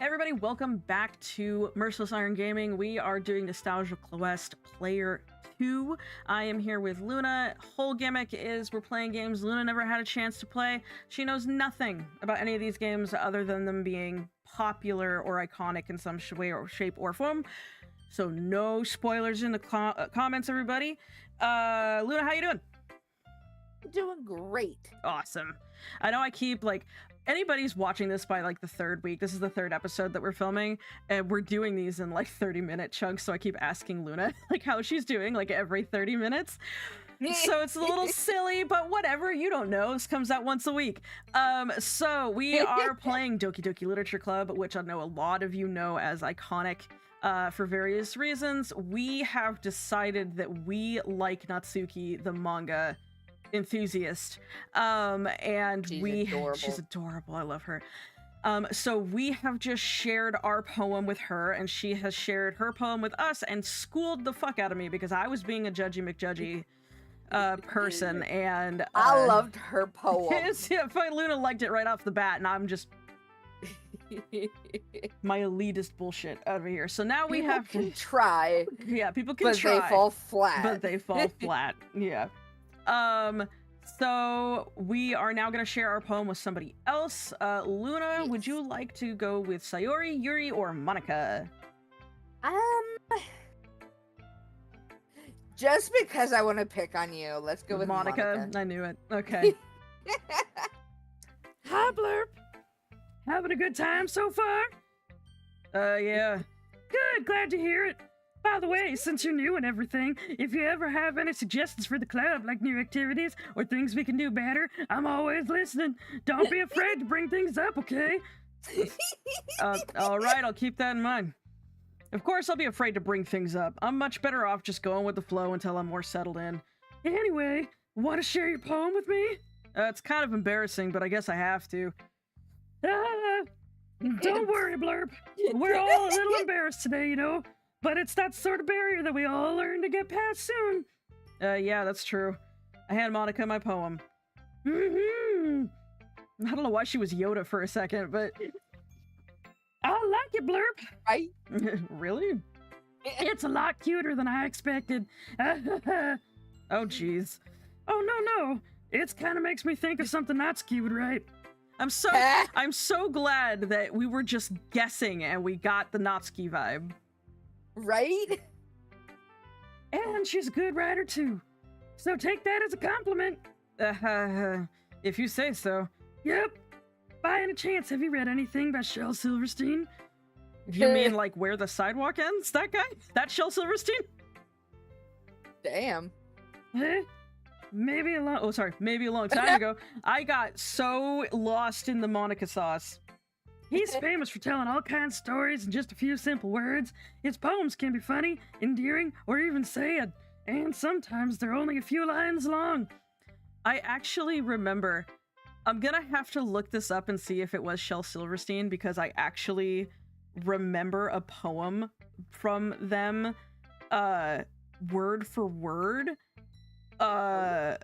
Hey everybody, welcome back to Merciless Iron Gaming. We are doing Nostalgia Quest Player 2. I am here with Luna. Whole gimmick is we're playing games Luna never had a chance to play. She knows nothing about any of these games other than them being popular or iconic in some way or shape or form. So no spoilers in the comments, everybody. Luna, how you doing? Doing great. Awesome. I know I keep anybody's watching this by the third week. This is the third episode that we're filming, and we're doing these in 30-minute chunks. So I keep asking Luna how she's doing every 30 minutes. So it's a little silly, but whatever. You don't know. This comes out once a week. So we are playing Doki Doki Literature Club, which I know a lot of you know as iconic. For various reasons. We have decided that we like Natsuki, the manga enthusiast, and she's adorable. I love her. So we have just shared our poem with her, and she has shared her poem with us and schooled the fuck out of me because I was being a judgy McJudgy person, and I loved her poem. Luna liked it right off the bat, and I'm just my elitist bullshit over here. So now we people have can try. Yeah, people can try. But they fall flat. But they fall flat. Yeah. So we are now going to share our poem with somebody else. Luna, yes. Would you like to go with Sayori, Yuri, or Monika? Just because I want to pick on you, let's go with Monika. I knew it. Okay. Hi, Blurp. Having a good time so far? Yeah. Good, glad to hear it. By the way, since you're new and everything, if you ever have any suggestions for the club, like new activities or things we can do better, I'm always listening. Don't be afraid to bring things up, okay? All right, I'll keep that in mind. Of course, I'll be afraid to bring things up. I'm much better off just going with the flow until I'm more settled in. Anyway, want to share your poem with me? It's kind of embarrassing, but I guess I have to. Don't worry, Blurp. We're all a little embarrassed today, you know? But it's that sort of barrier that we all learn to get past soon. Yeah, that's true. I hand Monika my poem. I don't know why she was Yoda for a second, but I like it, Blurp. Right? Really? It's a lot cuter than I expected. Oh, jeez. Oh, no. It kind of makes me think of something Natsuki would write. I'm so glad that we were just guessing and we got the Natsuki vibe. Right? And she's a good writer too. So take that as a compliment. If you say so. Yep. By any chance, have you read anything by Shel Silverstein? You mean Where the Sidewalk Ends? That guy? That Shel Silverstein? Damn. Maybe a long time ago. I got so lost in the Monika sauce. He's famous for telling all kinds of stories in just a few simple words. His poems can be funny, endearing, or even sad. And sometimes they're only a few lines long. I actually remember... I'm gonna have to look this up and see if it was Shel Silverstein, because I actually remember a poem from them, word for word. Was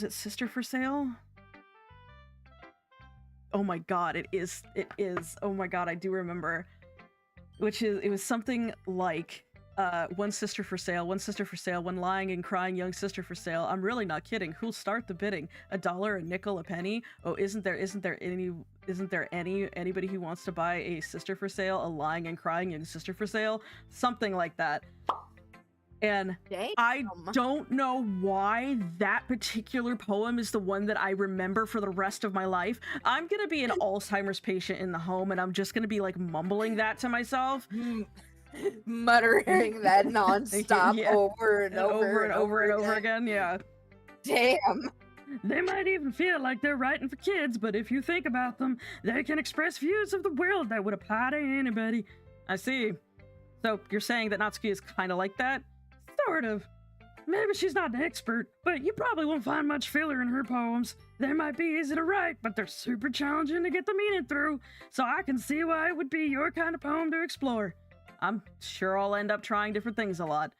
it Sister for Sale? Oh my god, it is. Oh my god, I do remember. It was something like, one sister for sale, one lying and crying young sister for sale. I'm really not kidding. Who'll start the bidding? $1, a nickel, a penny? Oh, isn't there anybody who wants to buy a sister for sale, a lying and crying young sister for sale? Something like that. And damn. I don't know why that particular poem is the one that I remember for the rest of my life. I'm gonna be an Alzheimer's patient in the home, and I'm just gonna be mumbling that to myself. Muttering that nonstop over and over again. Yeah. Damn. They might even feel like they're writing for kids, but if you think about them, they can express views of the world that would apply to anybody. I see. So you're saying that Natsuki is kind of like that? Sort of. Maybe she's not an expert, but you probably won't find much filler in her poems. They might be easy to write, but they're super challenging to get the meaning through, so I can see why it would be your kind of poem to explore. I'm sure I'll end up trying different things a lot.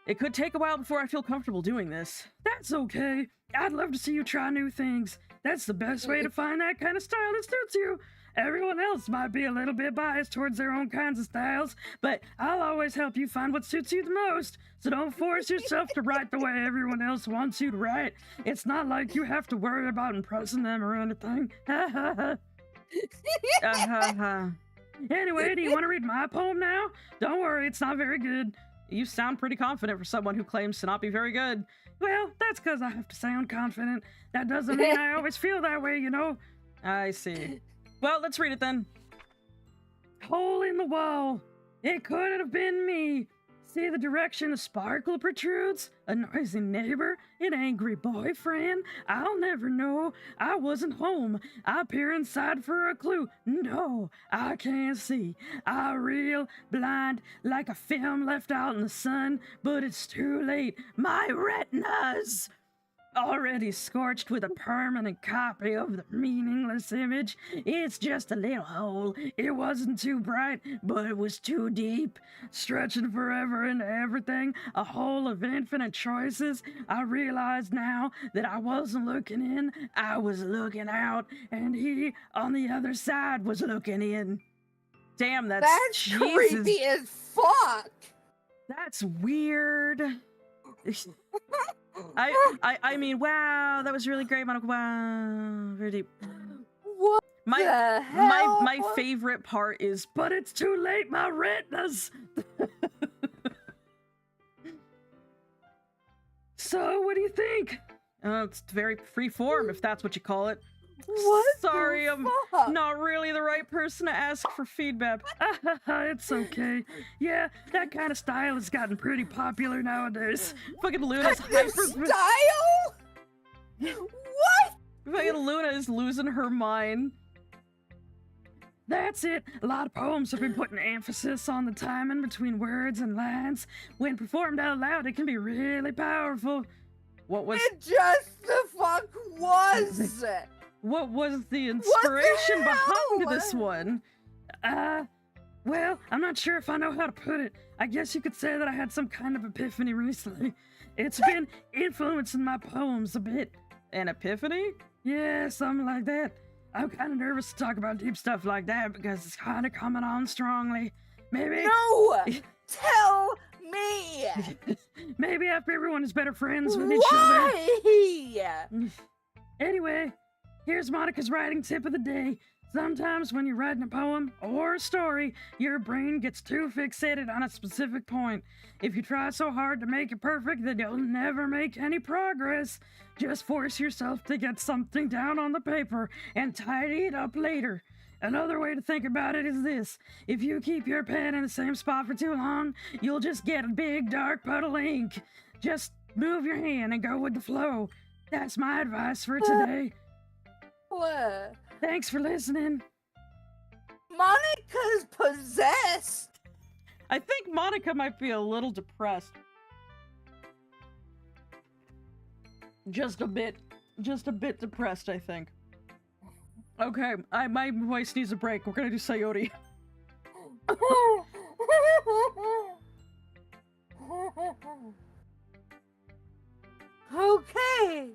It could take a while before I feel comfortable doing this. That's okay. I'd love to see you try new things. That's the best way to find that kind of style that suits you. Everyone else might be a little bit biased towards their own kinds of styles, but I'll always help you find what suits you the most. So don't force yourself to write the way everyone else wants you to write. It's not like you have to worry about impressing them or anything. Anyway, do you want to read my poem now? Don't worry, it's not very good. You sound pretty confident for someone who claims to not be very good. Well, that's because I have to sound confident. That doesn't mean I always feel that way, you know? I see. Well, let's read it then. Hole in the wall. It could have been me. See the direction the sparkle protrudes? A noisy neighbor? An angry boyfriend? I'll never know. I wasn't home. I peer inside for a clue. No, I can't see. I reel blind like a film left out in the sun, but it's too late. My retinas! Already scorched with a permanent copy of the meaningless image. It's just a little hole. It wasn't too bright, but it was too deep. Stretching forever into everything, a hole of infinite choices. I realize now that I wasn't looking in, I was looking out, and he on the other side was looking in. Damn, that's Jesus. Creepy as fuck. That's weird. I mean, wow, that was really great, Monika. Wow, very deep. What the hell? My favorite part is, but it's too late, my retinas. So, what do you think? It's very free form, if that's what you call it. What? Sorry, I'm not really the right person to ask for feedback. It's okay. Yeah, that kind of style has gotten pretty popular nowadays. Fucking Luna's hyper style? What? Fucking Luna is losing her mind. That's it. A lot of poems have been putting emphasis on the timing between words and lines. When performed out loud, it can be really powerful. What was it? Just the fuck was? What was the inspiration behind this one? Well, I'm not sure if I know how to put it. I guess you could say that I had some kind of epiphany recently. It's been influencing my poems a bit. An epiphany? Yeah, something like that. I'm kind of nervous to talk about deep stuff like that because it's kind of coming on strongly. Maybe... No! Tell me! Maybe after everyone is better friends with each other. Anyway... Here's Monika's writing tip of the day. Sometimes when you're writing a poem or a story, your brain gets too fixated on a specific point. If you try so hard to make it perfect, then you'll never make any progress. Just force yourself to get something down on the paper and tidy it up later. Another way to think about it is this. If you keep your pen in the same spot for too long, you'll just get a big dark puddle of ink. Just move your hand and go with the flow. That's my advice for today. What? Thanks for listening. Monika's possessed. I think Monika might be a little depressed. Just a bit depressed, I think. Okay, my voice needs a break. We're gonna do Sayori. Okay.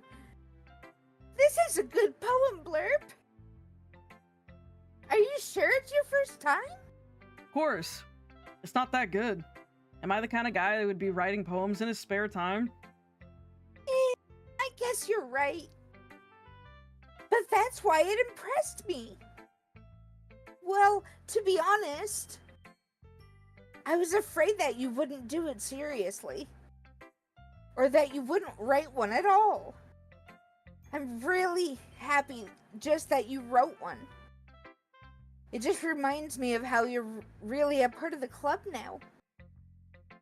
This is a good poem, Blurb. Are you sure it's your first time? Of course. It's not that good. Am I the kind of guy that would be writing poems in his spare time? I guess you're right. But that's why it impressed me. Well, to be honest, I was afraid that you wouldn't do it seriously. Or that you wouldn't write one at all. I'm really happy just that you wrote one. It just reminds me of how you're really a part of the club now.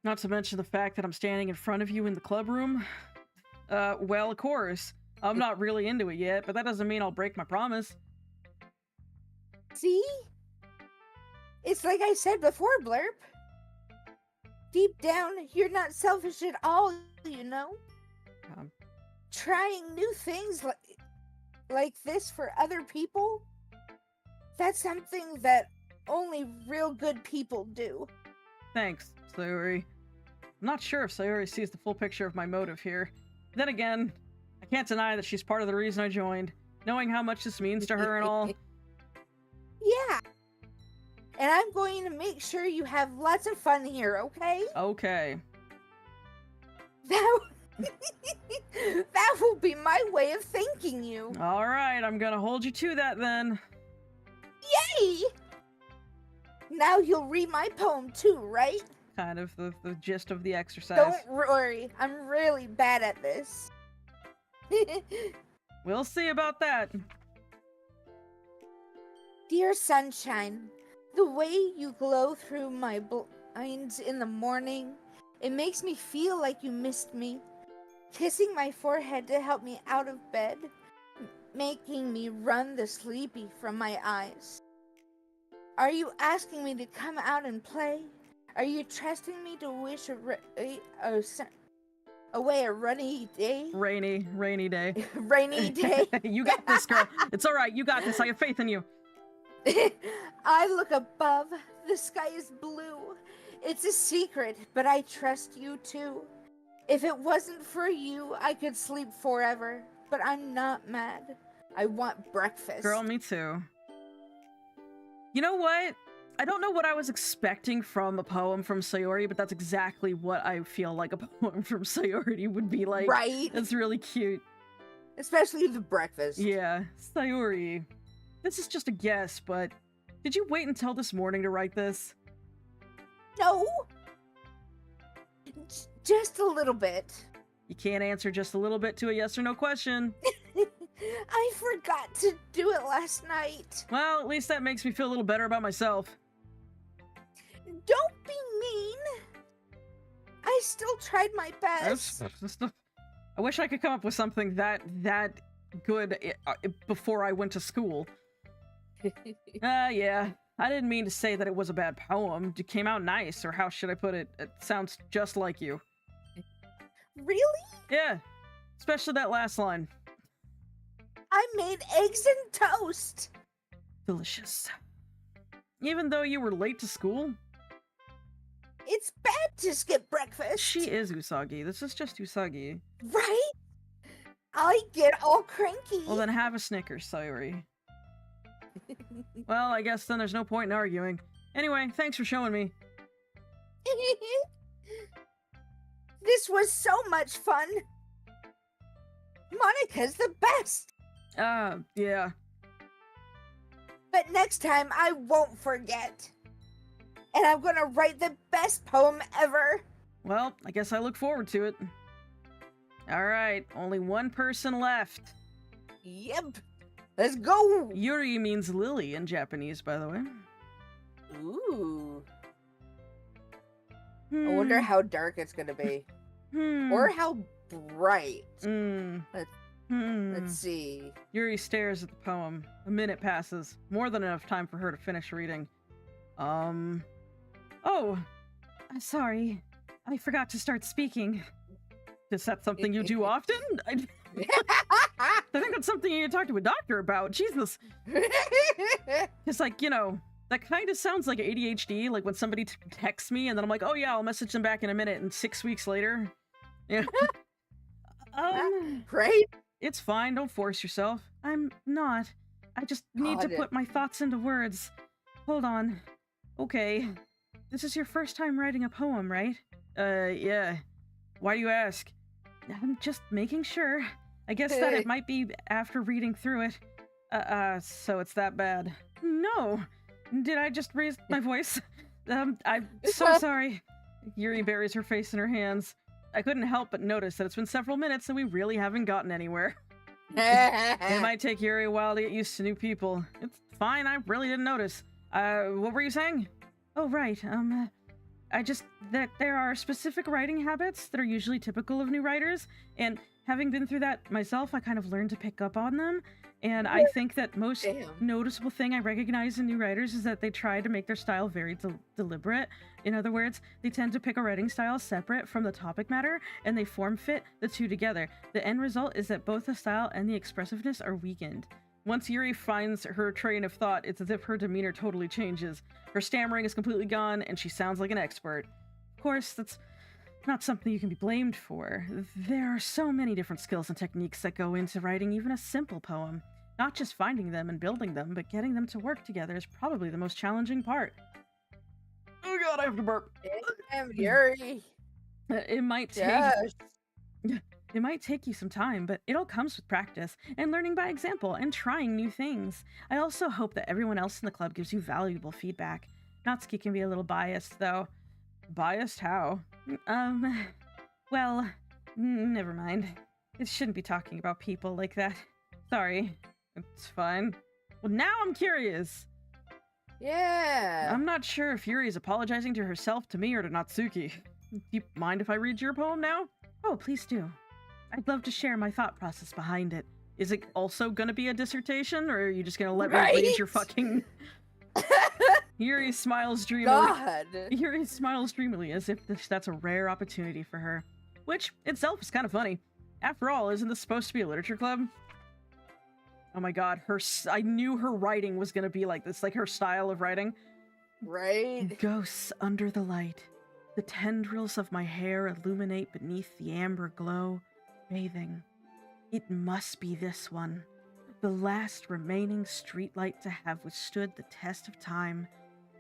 Not to mention the fact that I'm standing in front of you in the club room. Well, of course. I'm not really into it yet, but that doesn't mean I'll break my promise. See? It's like I said before, Blurb. Deep down, you're not selfish at all, you know? Trying new things like this for other people, that's something that only real good people do. Thanks, Sayori. I'm not sure if Sayori sees the full picture of my motive here. Then again, I can't deny that she's part of the reason I joined, knowing how much this means to her and all. And I'm going to make sure you have lots of fun here, okay? Okay. That, that will be my way of thanking you. All right, I'm gonna hold you to that then. Yay! Now you'll read my poem too, right? Kind of the gist of the exercise. Don't worry, I'm really bad at this. We'll see about that. Dear sunshine, the way you glow through my blinds in the morning, it makes me feel like you missed me. Kissing my forehead to help me out of bed, making me run the sleepy from my eyes. Are you asking me to come out and play? Are you trusting me to wish away a rainy day? Rainy day. Rainy day. You got this, girl. It's all right. You got this. I have faith in you. I look above. The sky is blue. It's a secret, but I trust you too. If it wasn't for you, I could sleep forever, but I'm not mad. I want breakfast. Girl, me too. You know what? I don't know what I was expecting from a poem from Sayori, but that's exactly what I feel like a poem from Sayori would be like. Right? That's really cute. Especially the breakfast. Yeah. Sayori. This is just a guess, but did you wait until this morning to write this? No. Just a little bit. You can't answer just a little bit to a yes or no question. I forgot to do it last night. Well, at least that makes me feel a little better about myself. Don't be mean. I still tried my best. I wish I could come up with something that good before I went to school. Yeah. I didn't mean to say that it was a bad poem. It came out nice, or how should I put it? It sounds just like you. Really? Yeah. Especially that last line. I made eggs and toast. Delicious. Even though you were late to school? It's bad to skip breakfast. She is Usagi. This is just Usagi. Right? I get all cranky. Well, then have a Snickers, Sayori. Well, I guess then there's no point in arguing. Anyway, thanks for showing me. This was so much fun. Monika's the best. Yeah. But next time I won't forget. And I'm gonna write the best poem ever. Well, I guess I look forward to it. Alright, only one person left. Yep. Let's go. Yuri means lily in Japanese, by the way. Ooh. I wonder how dark it's gonna be. Or how bright. Let's see. Yuri stares at the poem. A minute passes. More than enough time for her to finish reading. Oh, I'm sorry. I forgot to start speaking. Is that something you do often? I think that's something you need to talk to a doctor about. Jesus. It's like, you know, that kind of sounds like ADHD, like when somebody texts me and then I'm like, oh yeah, I'll message them back in a minute, and 6 weeks later. Yeah. Right? It's fine, don't force yourself. I'm not. I just need to put my thoughts into words. Hold on. Okay. This is your first time writing a poem, right? Yeah. Why do you ask? I'm just making sure. I guess that it might be after reading through it. So it's that bad. No. Did I just raise my voice? I'm so sorry. Yuri buries her face in her hands. I couldn't help but notice that it's been several minutes and we really haven't gotten anywhere. It might take Yuri a while to get used to new people. It's fine, I really didn't notice. What were you saying? Oh, right, that there are specific writing habits that are usually typical of new writers, and having been through that myself, I kind of learned to pick up on them. And I think that most noticeable thing I recognize in new writers is that they try to make their style very deliberate. In other words, they tend to pick a writing style separate from the topic matter, and they form fit the two together. The end result is that both the style and the expressiveness are weakened. Once Yuri finds her train of thought, it's as if her demeanor totally changes. Her stammering is completely gone, and she sounds like an expert. Of course, that's not something you can be blamed for. There are so many different skills and techniques that go into writing even a simple poem. Not just finding them and building them, but getting them to work together is probably the most challenging part. Oh god, I have to burp. Damn, Yuri. It might take Yes. it might take you some time, but it all comes with practice and learning by example and trying new things. I also hope that everyone else in the club gives you valuable feedback. Natsuki can be a little biased, though. Biased how? Well, never mind. It shouldn't be talking about people like that. Sorry. It's fine. Well, now I'm curious. Yeah. I'm not sure if Yuri is apologizing to herself, to me, or to Natsuki. Do you mind if I read your poem now? Oh, please do. I'd love to share my thought process behind it. Is it also gonna be a dissertation, or are you just gonna let me read your fucking... Yuri smiles dreamily. God. Yuri smiles dreamily as if that's a rare opportunity for her. Which, itself, is kind of funny. After all, isn't this supposed to be a literature club? Oh my god, I knew her writing was gonna be like this, like her style of writing. Right? Ghosts under the light. The tendrils of my hair illuminate beneath the amber glow, bathing. It must be this one. The last remaining streetlight to have withstood the test of time.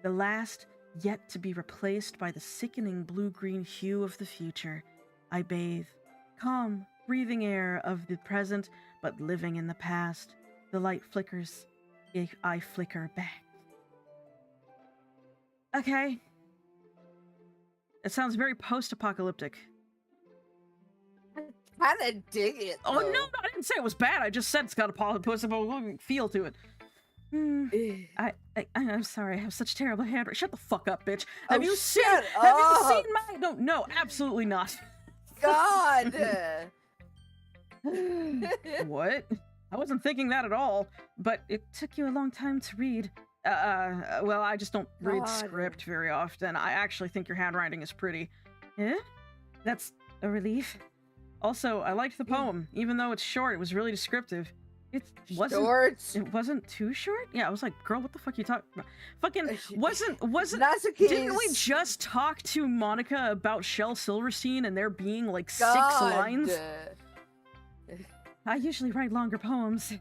The last yet to be replaced by the sickening blue-green hue of the future. I bathe. Calm, breathing air of the present, but living in the past. The light flickers. I flicker back. Okay. It sounds very post-apocalyptic. I kind of dig it. Oh, no, I didn't say it was bad. I just said it's got a post-apocalyptic feel to it. I'm sorry. I have such terrible handwriting. Shut the fuck up, bitch. Have you seen my... No, absolutely not. God. What? I wasn't thinking that at all, but it took you a long time to read. Well, I just don't read script very often. I actually think your handwriting is pretty. Eh? That's a relief. Also, I liked the poem. Even though it's short, it was really descriptive. It wasn't too short? Yeah, I was like, girl, what the fuck you talking about? Fucking, wasn't, didn't we just talk to Monika about Shel Silverstein and there being like 6 lines? I usually write longer poems.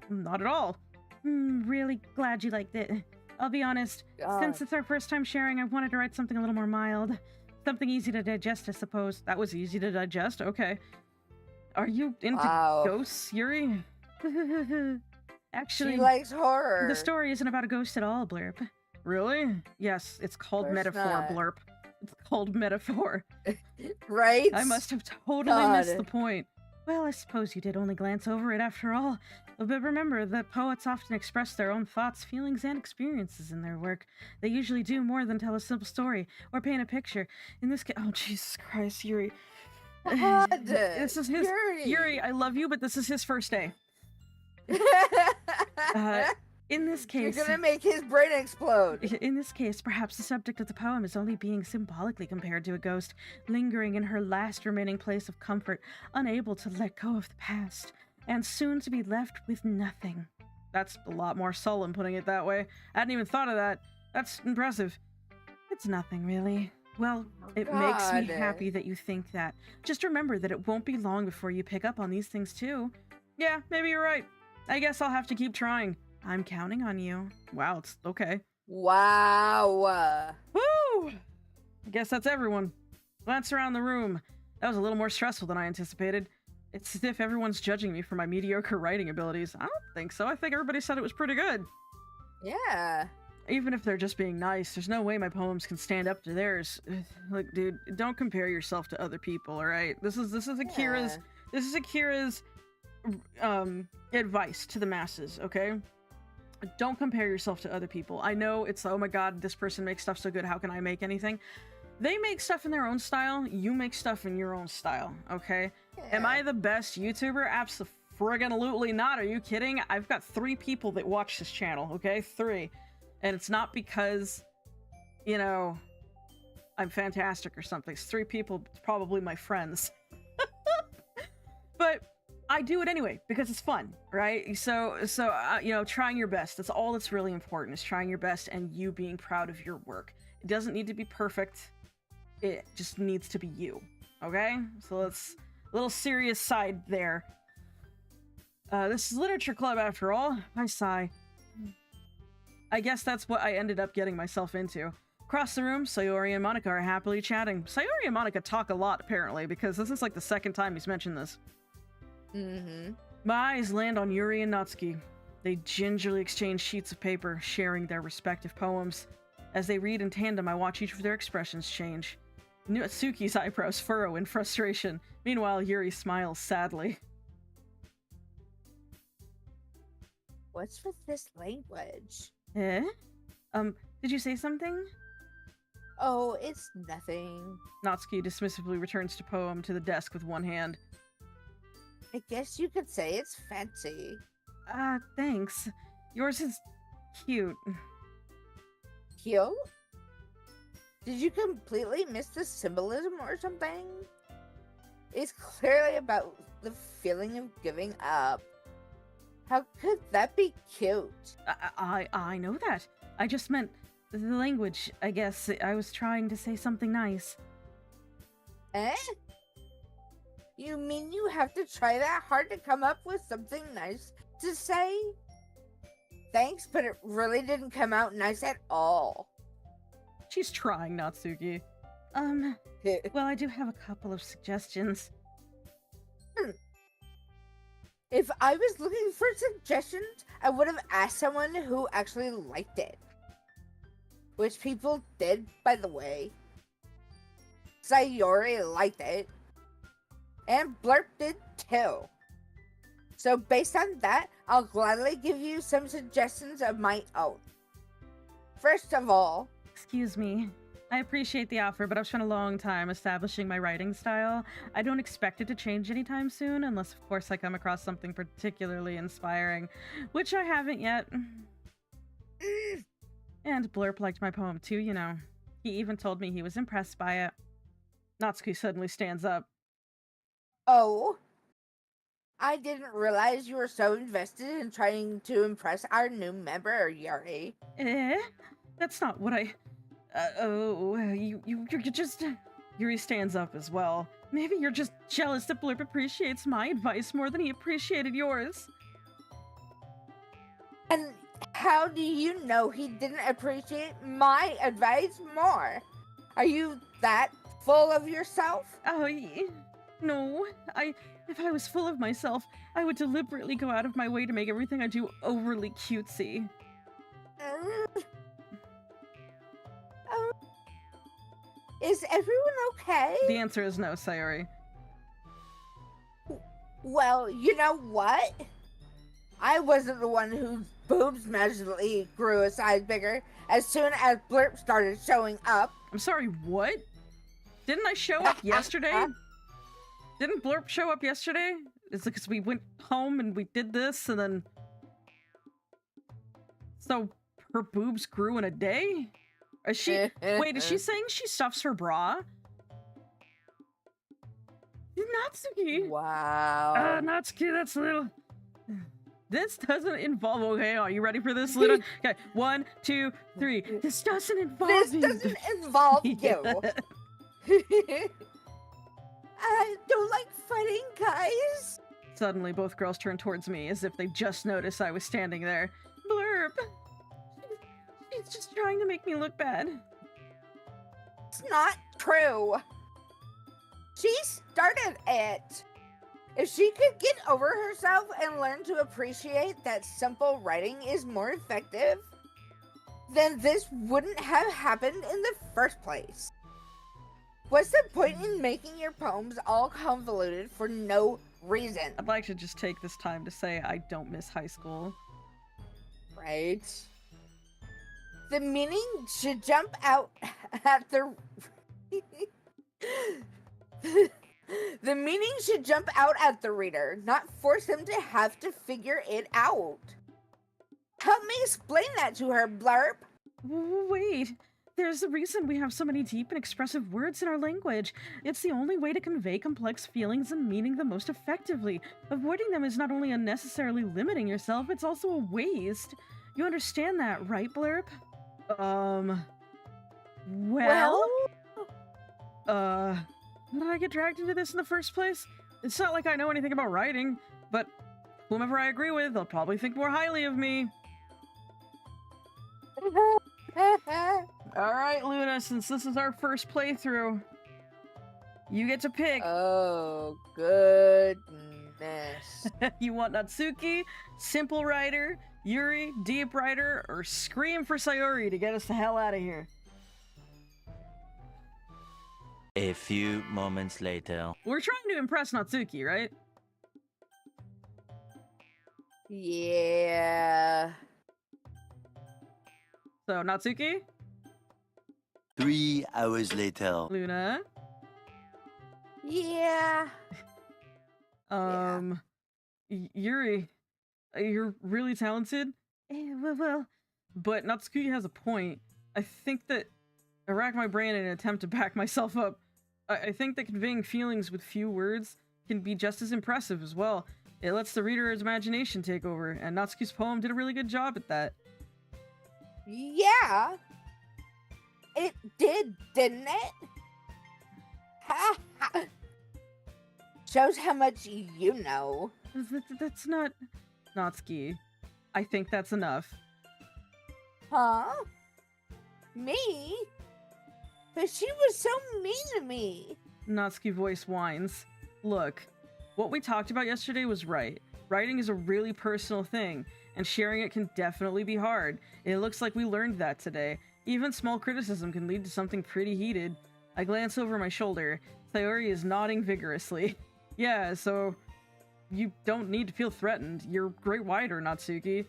Not at all. Really glad you liked it. I'll be honest, since it's our first time sharing, I wanted to write something a little more mild. Something easy to digest, I suppose. That was easy to digest? Okay. Are you into ghosts, Yuri? Actually, she likes horror. The story isn't about a ghost at all, Blurp. Really? Yes, it's called metaphor, Blurp. It's called metaphor. Right? I must have totally missed the point. Well, I suppose you did only glance over it after all. But remember that poets often express their own thoughts, feelings, and experiences in their work. They usually do more than tell a simple story or paint a picture. In this case, oh Jesus Christ, Yuri. God, this is his Yuri, I love you, but this is his first day. In this case, you're gonna make his brain explode. In this case, perhaps the subject of the poem is only being symbolically compared to a ghost, lingering in her last remaining place of comfort, unable to let go of the past, and soon to be left with nothing. That's a lot more solemn putting it that way. I hadn't even thought of that. That's impressive. It's nothing, really. Well, it makes me happy that you think that. Just remember that it won't be long before you pick up on these things too. Yeah, maybe you're right. I guess I'll have to keep trying. I'm counting on you. Wow, it's okay. Wow. Woo! I guess that's everyone. Glance around the room. That was a little more stressful than I anticipated. It's as if everyone's judging me for my mediocre writing abilities. I don't think so. I think everybody said it was pretty good. Yeah. Even if they're just being nice, there's no way my poems can stand up to theirs. Look, dude, don't compare yourself to other people, alright? This is Akira's advice to the masses, okay? Don't compare yourself to other people. I know it's, oh my god, this person makes stuff so good, how can I make anything? They make stuff in their own style, you make stuff in your own style, okay? Yeah. Am I the best YouTuber? Absolutely not. Are you kidding? I've got 3 people that watch this channel, okay? 3. And it's not because, you know, I'm fantastic or something. It's 3 people, probably my friends. But I do it anyway because it's fun, right? So you know, trying your best. That's all that's really important, is trying your best and you being proud of your work. It doesn't need to be perfect. It just needs to be you, okay? So let's, a little serious side there. This is literature club after all. I sigh. I guess that's what I ended up getting myself into. Across the room, Sayori and Monika are happily chatting. Sayori and Monika talk a lot, apparently, because this is like the second time he's mentioned this. Mm-hmm. My eyes land on Yuri and Natsuki. They gingerly exchange sheets of paper, sharing their respective poems. As they read in tandem, I watch each of their expressions change. Natsuki's eyebrows furrow in frustration. Meanwhile, Yuri smiles sadly. What's with this language? Eh? Did you say something? Oh, it's nothing. Natsuki dismissively returns to poem to the desk with one hand. I guess you could say it's fancy. Thanks. Yours is cute. Cute? Did you completely miss the symbolism or something? It's clearly about the feeling of giving up. How could that be cute? I know that. I just meant the language, I guess. I was trying to say something nice. Eh? You mean you have to try that hard to come up with something nice to say? Thanks, but it really didn't come out nice at all. She's trying, Natsuki. Well, I do have a couple of suggestions. If I was looking for suggestions, I would have asked someone who actually liked it. Which people did, by the way. Sayori liked it. And Blurp did too. So based on that, I'll gladly give you some suggestions of my own. First of all... Excuse me. I appreciate the offer, but I've spent a long time establishing my writing style. I don't expect it to change anytime soon, unless of course I come across something particularly inspiring, which I haven't yet. And Blurp liked my poem too, you know. He even told me he was impressed by it. Natsuki suddenly stands up. Oh, I didn't realize you were so invested in trying to impress our new member, Yuri. Eh? That's not what I... you're just... Yuri stands up as well. Maybe you're just jealous that Blurp appreciates my advice more than he appreciated yours. And how do you know he didn't appreciate my advice more? Are you that full of yourself? No. If I was full of myself, I would deliberately go out of my way to make everything I do overly cutesy. Is everyone okay? The answer is no, Sayori. Well, you know what? I wasn't the one whose boobs magically grew a size bigger as soon as Blurp started showing up. I'm sorry, what? Didn't I show up yesterday? Didn't Blurp show up yesterday? It's because we went home and we did this and then... So, her boobs grew in a day? Is she... Wait, is she saying she stuffs her bra? Natsuki! Wow. Natsuki, that's a little... This doesn't involve... Okay, are you ready for this, Luna? Okay, 1, 2, 3. This doesn't involve you. This doesn't involve you. I don't like fighting, guys. Suddenly, both girls turn towards me as if they just noticed I was standing there. Blurp! She's just trying to make me look bad. It's not true. She started it. If she could get over herself and learn to appreciate that simple writing is more effective, then this wouldn't have happened in the first place. What's the point in making your poems all convoluted for no reason? I'd like to just take this time to say I don't miss high school. Right? The meaning should jump out at the... The meaning should jump out at the reader, not force him to have to figure it out. Help me explain that to her, Blurp. Wait. There's a reason we have so many deep and expressive words in our language. It's the only way to convey complex feelings and meaning the most effectively. Avoiding them is not only unnecessarily limiting yourself, it's also a waste. You understand that, right, Blurp? Well? How did I get dragged into this in the first place? It's not like I know anything about writing, but Whomever I agree with, they'll probably think more highly of me. Alright, Luna, since this is our first playthrough, you get to pick. Oh, goodness. You want Natsuki, Simple Rider, Yuri, Deep Rider, or Scream for Sayori to get us the hell out of here? A few moments later. We're trying to impress Natsuki, right? Yeah. So, Natsuki? 3 hours later. Luna? Yeah. Yuri, you're really talented. Well, but Natsuki has a point. I think that I racked my brain in an attempt to back myself up. I think that conveying feelings with few words can be just as impressive as well. It lets the reader's imagination take over, and Natsuki's poem did a really good job at that. Yeah. It did, didn't it? Ha ha. Shows how much you know. That's not... Natsuki. I think that's enough. Huh? Me? But she was so mean to me. Natsuki voice whines. Look, what we talked about yesterday was right. Writing is a really personal thing, and sharing it can definitely be hard. It looks like we learned that today. Even small criticism can lead to something pretty heated. I glance over my shoulder. Sayori is nodding vigorously. Yeah, so you don't need to feel threatened. You're a great writer, Natsuki.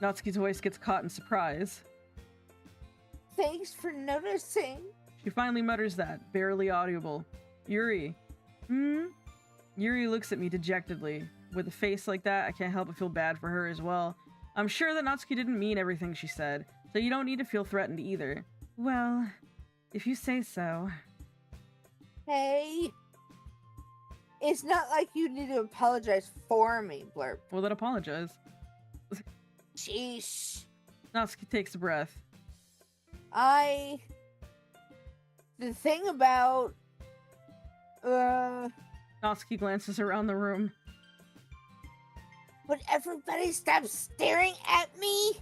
Natsuki's voice gets caught in surprise. Thanks for noticing. She finally mutters that, barely audible. Yuri. Yuri looks at me dejectedly. With a face like that, I can't help but feel bad for her as well. I'm sure that Natsuki didn't mean everything she said, so you don't need to feel threatened either. Well, if you say so. Hey. It's not like you need to apologize for me, Blurb. Well, then apologize. Sheesh. Natsuki takes a breath. The thing about... Natsuki glances around the room. Would everybody stop staring at me?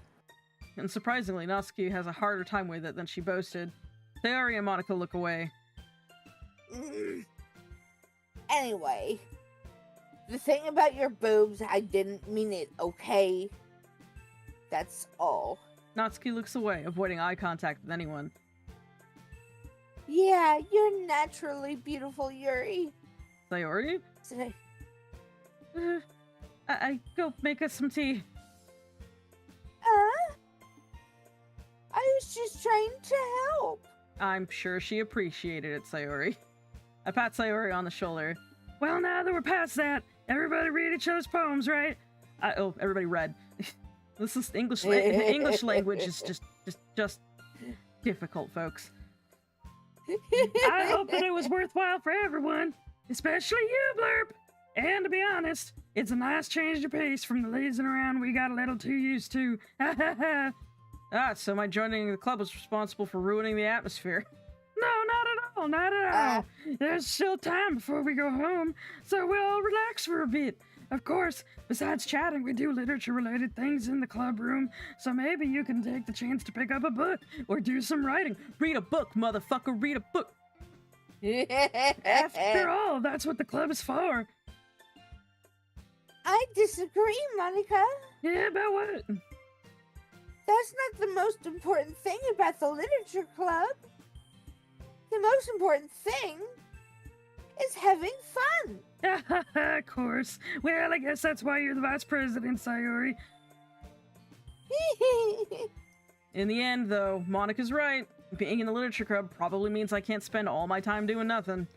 And surprisingly, Natsuki has a harder time with it than she boasted. Sayori and Monika look away. Anyway, the thing about your boobs, I didn't mean it, okay? That's all. Natsuki looks away, avoiding eye contact with anyone. Yeah, you're naturally beautiful, Yuri. Sayori? I go make us some tea. I was just trying to help. I'm sure she appreciated it, Sayori. I pat Sayori on the shoulder. Well, now that we're past that, everybody read each other's poems, right? Everybody read. This is English language is just difficult, folks. I hope that it was worthwhile for everyone, especially you, Blurp. And to be honest, it's a nice change of pace from the lazing around we got a little too used to. So my joining the club was responsible for ruining the atmosphere. No, not at all. There's still time before we go home, so we'll relax for a bit. Of course, besides chatting, we do literature-related things in the club room, so maybe you can take the chance to pick up a book or do some writing. Read a book, motherfucker, read a book. After all, that's what the club is for. I disagree, Monika. Yeah, about what? That's not the most important thing about the literature club. The most important thing is having fun. Of course. Well, I guess that's why you're the vice president, Sayori. In the end, though, Monika's right. Being in the literature club probably means I can't spend all my time doing nothing.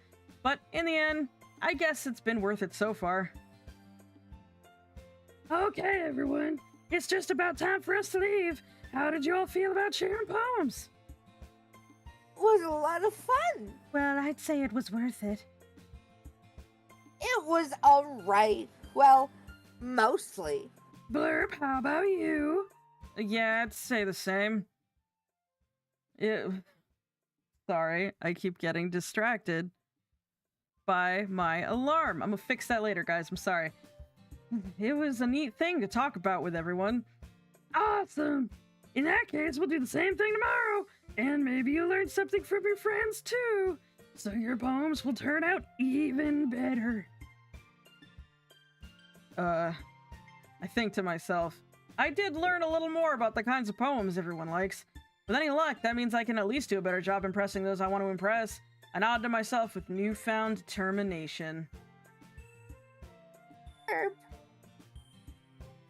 But in the end, I guess it's been worth it so far. Okay, everyone. It's just about time for us to leave. How did you all feel about sharing poems? It was a lot of fun. Well, I'd say it was worth it. It was alright. Well, mostly. Blurb, how about you? Yeah, I'd say the same. Sorry, I keep getting distracted. by my alarm. I'm gonna fix that later, guys. I'm sorry. It was a neat thing to talk about with everyone. Awesome! In that case, we'll do the same thing tomorrow, and maybe you'll learn something from your friends too, so your poems will turn out even better. I think to myself, I did learn a little more about the kinds of poems everyone likes. With any luck, that means I can at least do a better job impressing those I want to impress. I nod to myself with newfound determination. Herb,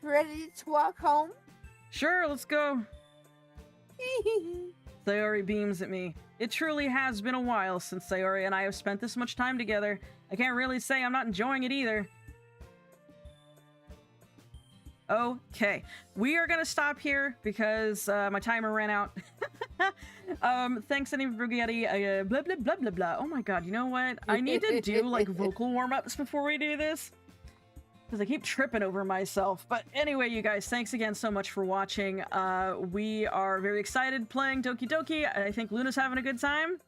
ready to walk home? Sure, let's go. Sayori beams at me. It truly has been a while since Sayori and I have spent this much time together. I can't really say I'm not enjoying it either. Okay, we are gonna stop here because my timer ran out. Thanks, Any Brughetti. Blah blah blah blah blah. Oh my god, you know what? I need to do like vocal warm-ups before we do this because I keep tripping over myself. But anyway, you guys, thanks again so much for watching. We are very excited playing Doki Doki. I think Luna's having a good time.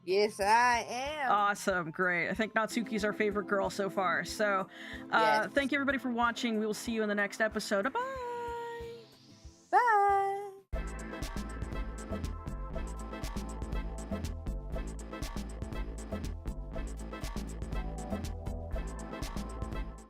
Yes, I am. Awesome, great. I think Natsuki's our favorite girl so far. So, Yes. thank you everybody for watching. We will see you in the next episode. Bye! Bye.